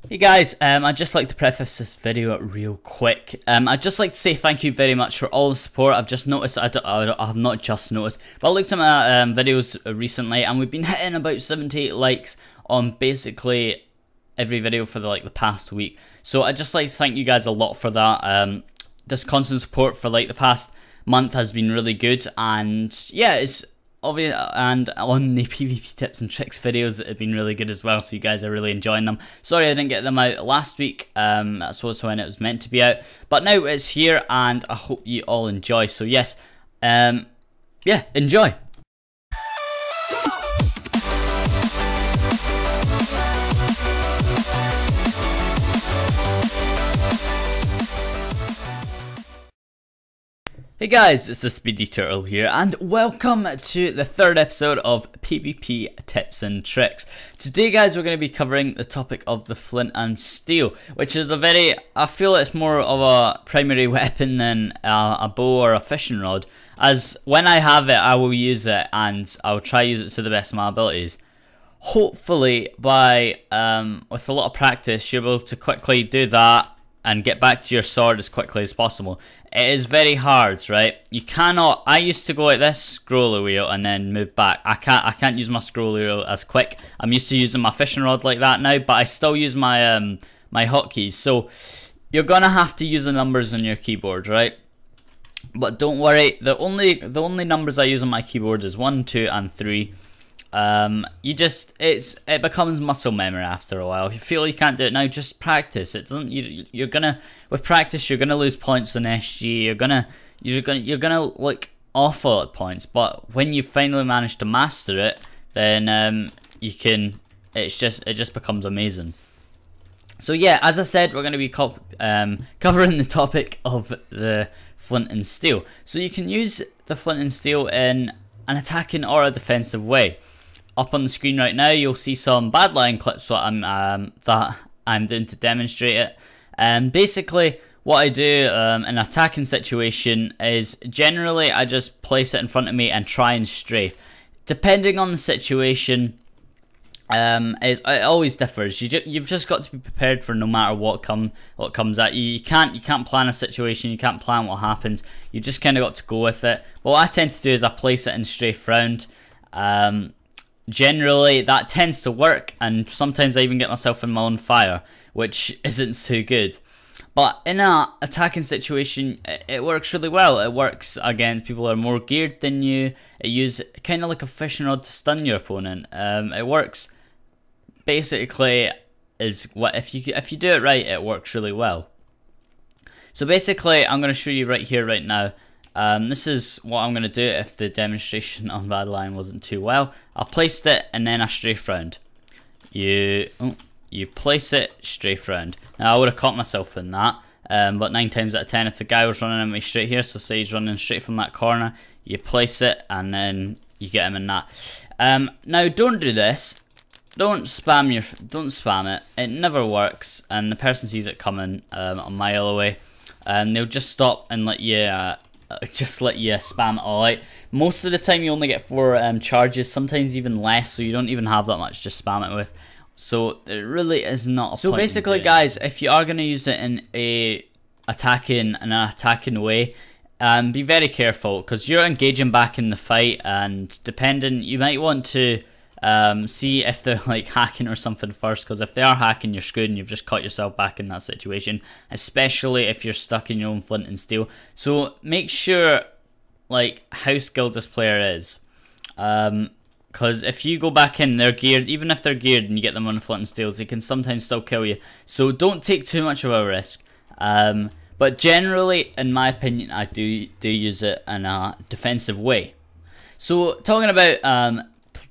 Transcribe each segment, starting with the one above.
Hey guys, I'd just like to preface this video real quick. I'd just like to say thank you very much for all the support. I've just noticed, I have not just noticed, but I looked at my videos recently and we've been hitting about 78 likes on basically every video for the past week. So I'd just like to thank you guys a lot for that. This constant support for the past month has been really good, and yeah, it's obvious, and on the PvP tips and tricks videos that have been really good as well, so you guys are really enjoying them. Sorry I didn't get them out last week, that was when it was meant to be out, but now it's here and I hope you all enjoy. So yes, yeah, enjoy. Hey guys, it's the SpeedyTurtle here, and welcome to the third episode of PvP tips and tricks. Today guys, we're going to be covering the topic of the flint and steel, which is I feel it's more of a primary weapon than a bow or a fishing rod, as when I have it I will use it and I'll try to use it to the best of my abilities. Hopefully with a lot of practice you're able to quickly do that and get back to your sword as quickly as possible. It is very hard, right? You cannot. I used to go like this, scroller wheel, and then move back. I can't use my scroller wheel as quick. I'm used to using my fishing rod like that now, but I still use my my hotkeys. So you're gonna have to use the numbers on your keyboard, right? But don't worry. The only numbers I use on my keyboard is 1, 2, and 3. It becomes muscle memory after a while. If you feel you can't do it now, just practice. It doesn't. With practice you're gonna lose points on SG. You're gonna like awful at points. But when you finally manage to master it, then you can. It just becomes amazing. So yeah, as I said, we're gonna be covering the topic of the flint and steel. So you can use the flint and steel in an attacking or a defensive way. Up on the screen right now, you'll see some Badlion clips that I'm doing to demonstrate it. Basically, what I do in an attacking situation is generally I just place it in front of me and try and strafe. Depending on the situation, it always differs. You've just got to be prepared for no matter what comes at you. You can't plan a situation. You can't plan what happens. You just kind of got to go with it. But what I tend to do is I place it and strafe round. Generally that tends to work, and sometimes I even get myself in my own fire, which isn't too good. But in an attacking situation, it works really well. It works against people who are more geared than you. It uses kind of like a fishing rod to stun your opponent. It works basically if you do it right, it works really well. So basically, I'm going to show you right here, right now. This is what I'm going to do if the demonstration on Badlion wasn't too well. I placed it and then I strafe round. You place it, strafe round. Now I would have caught myself in that, but 9 times out of 10 if the guy was running at me straight here, so say he's running straight from that corner, you place it and then you get him in that. Now don't do this. Don't spam it. It never works, and the person sees it coming a mile away, and they'll just stop and let you spam it all out. Most of the time you only get 4 charges, sometimes even less, so you don't even have that much to spam it with. So it really is not a point. So basically guys, if you are going to use it in an attacking way, be very careful, because you're engaging back in the fight, and you might want to see if they're like hacking or something first, because if they are hacking, you're screwed and you've just caught yourself back in that situation, especially if you're stuck in your own flint and steel. So make sure how skilled this player is, because if you go back in, they're geared. Even if they're geared and you get them on flint and steels, they can sometimes still kill you, so don't take too much of a risk. But generally, in my opinion, I do use it in a defensive way. So talking about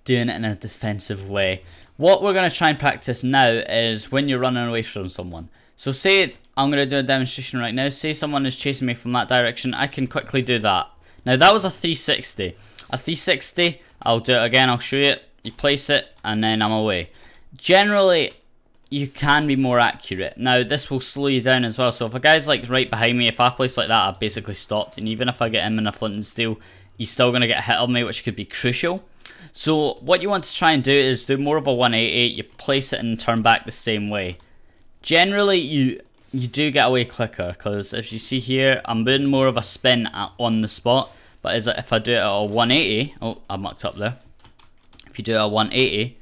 doing it in a defensive way, what we're going to try and practice now is when you're running away from someone. So say I'm going to do a demonstration right now. Say someone is chasing me from that direction, I can quickly do that. Now that was a 360. A 360, I'll do it again, I'll show you. You place it and then I'm away. Generally you can be more accurate. Now this will slow you down as well, so if a guy's right behind me, if I place like that, I've basically stopped, and even if I get him in a flint and steel, he's still going to get hit on me, which could be crucial. So what you want to try and do is do more of a 180. You place it and turn back the same way. generally you do get away quicker, because if you see here, I'm doing more of a spin on the spot. But if I do it at a 180, oh, I mucked up there. If you do it at 180,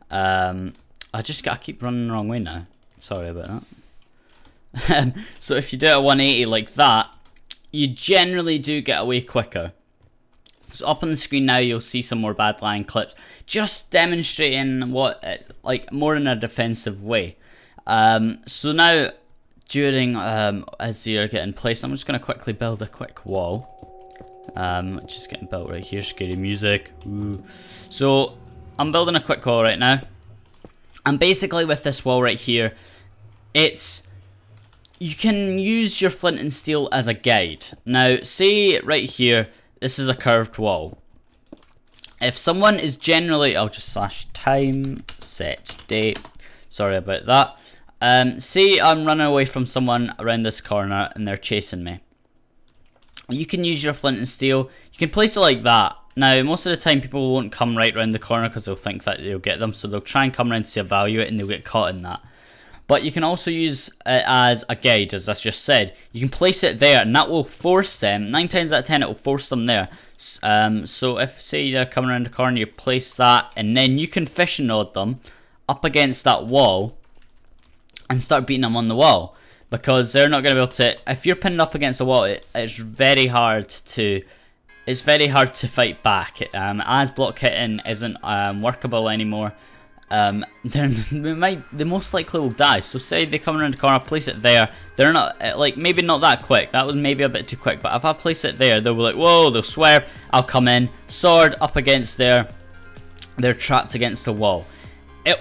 I just gotta keep running the wrong way now. Sorry about that. So if you do it at 180 like that, you generally do get away quicker. So up on the screen now, you'll see some more Badlion clips, just demonstrating what it's like more in a defensive way. So now, during as you're getting placed, I'm just gonna quickly build a quick wall. Just getting built right here. Scary music. Ooh. So I'm building a quick wall right now, and basically with this wall right here, you can use your flint and steel as a guide. Now, say right here, this is a curved wall. If someone is generally, I'll just slash time set date. Sorry about that. Say I'm running away from someone around this corner and they're chasing me. You can use your flint and steel. You can place it like that. Now, most of the time people won't come right around the corner because they'll think that they'll get them. So they'll try and come around to evaluate and they'll get caught in that. But you can also use it as a guide, as I just said. You can place it there and that will force them. 9 times out of 10 it will force them there. So if, say, they're coming around the corner, you place that and then you can fishing rod them up against that wall and start beating them on the wall. Because they're not going to be able to, if you're pinned up against a wall, it's very hard to fight back. As block hitting isn't workable anymore, they most likely will die. So say they come around the corner, place it there, they're not, like, maybe not that quick, that was maybe a bit too quick, but if I place it there, they'll be like, whoa, they'll swerve, I'll come in, sword up against there, they're trapped against the wall. It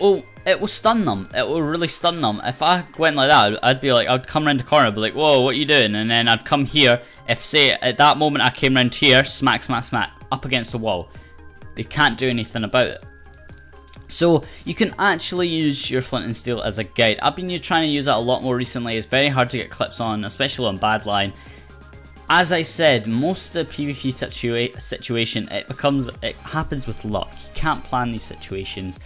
will stun them. It will really stun them. If I went like that, I'd be like, I'd come around the corner, be like, whoa, what are you doing? And then I'd come here. If, say, at that moment I came around here, smack, smack, smack, up against the wall. They can't do anything about it. So you can actually use your flint and steel as a guide. I've been trying to use that a lot more recently. It's very hard to get clips on, especially on Badlion. As I said, most of the PvP situation, it happens with luck. You can't plan these situations.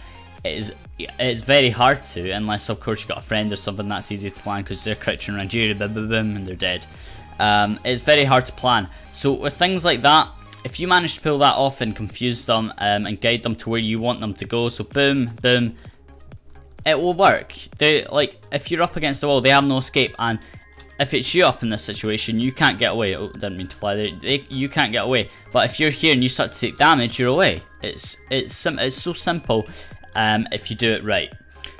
It's very hard to, unless of course you got a friend or something that's easy to plan because they're crouching around you, boom, boom, boom, and they're dead. It's very hard to plan. So with things like that, if you manage to pull that off and confuse them and guide them to where you want them to go, so boom, boom, it will work. If you're up against the wall, they have no escape, and if it's you up in this situation, you can't get away. Oh, didn't mean to fly there. You can't get away. But if you're here and you start to take damage, you're away. It's so simple. If you do it right.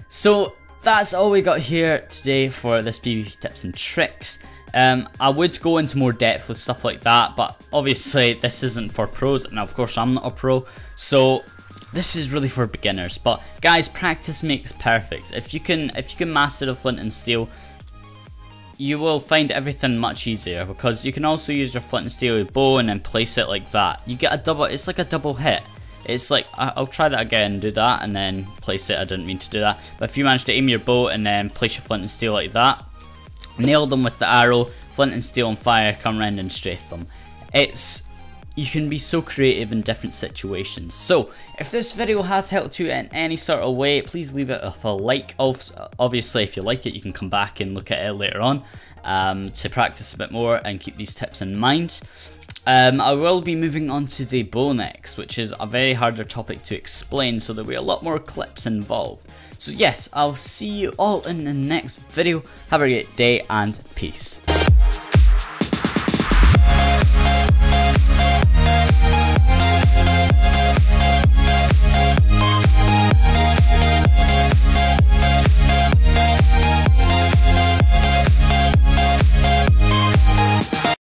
So that's all we got here today for this PvP tips and tricks. I would go into more depth with stuff like that, but obviously this isn't for pros. Now of course I'm not a pro, so this is really for beginners. But guys, practice makes perfect. If you can master the flint and steel, you will find everything much easier, because you can also use your flint and steel bow and then place it like that. You get a double, it's like a double hit. It's like, I'll try that again, do that, and then place it. I didn't mean to do that. But if you manage to aim your bow and then place your flint and steel like that, nail them with the arrow, flint and steel on fire, come around and strafe them. You can be so creative in different situations. So, if this video has helped you in any sort of way, please leave it with a like. Obviously, if you like it, you can come back and look at it later on to practice a bit more and keep these tips in mind. I will be moving on to the bow next, which is a very harder topic to explain, so there'll be a lot more clips involved. So yes, I'll see you all in the next video. Have a great day and peace.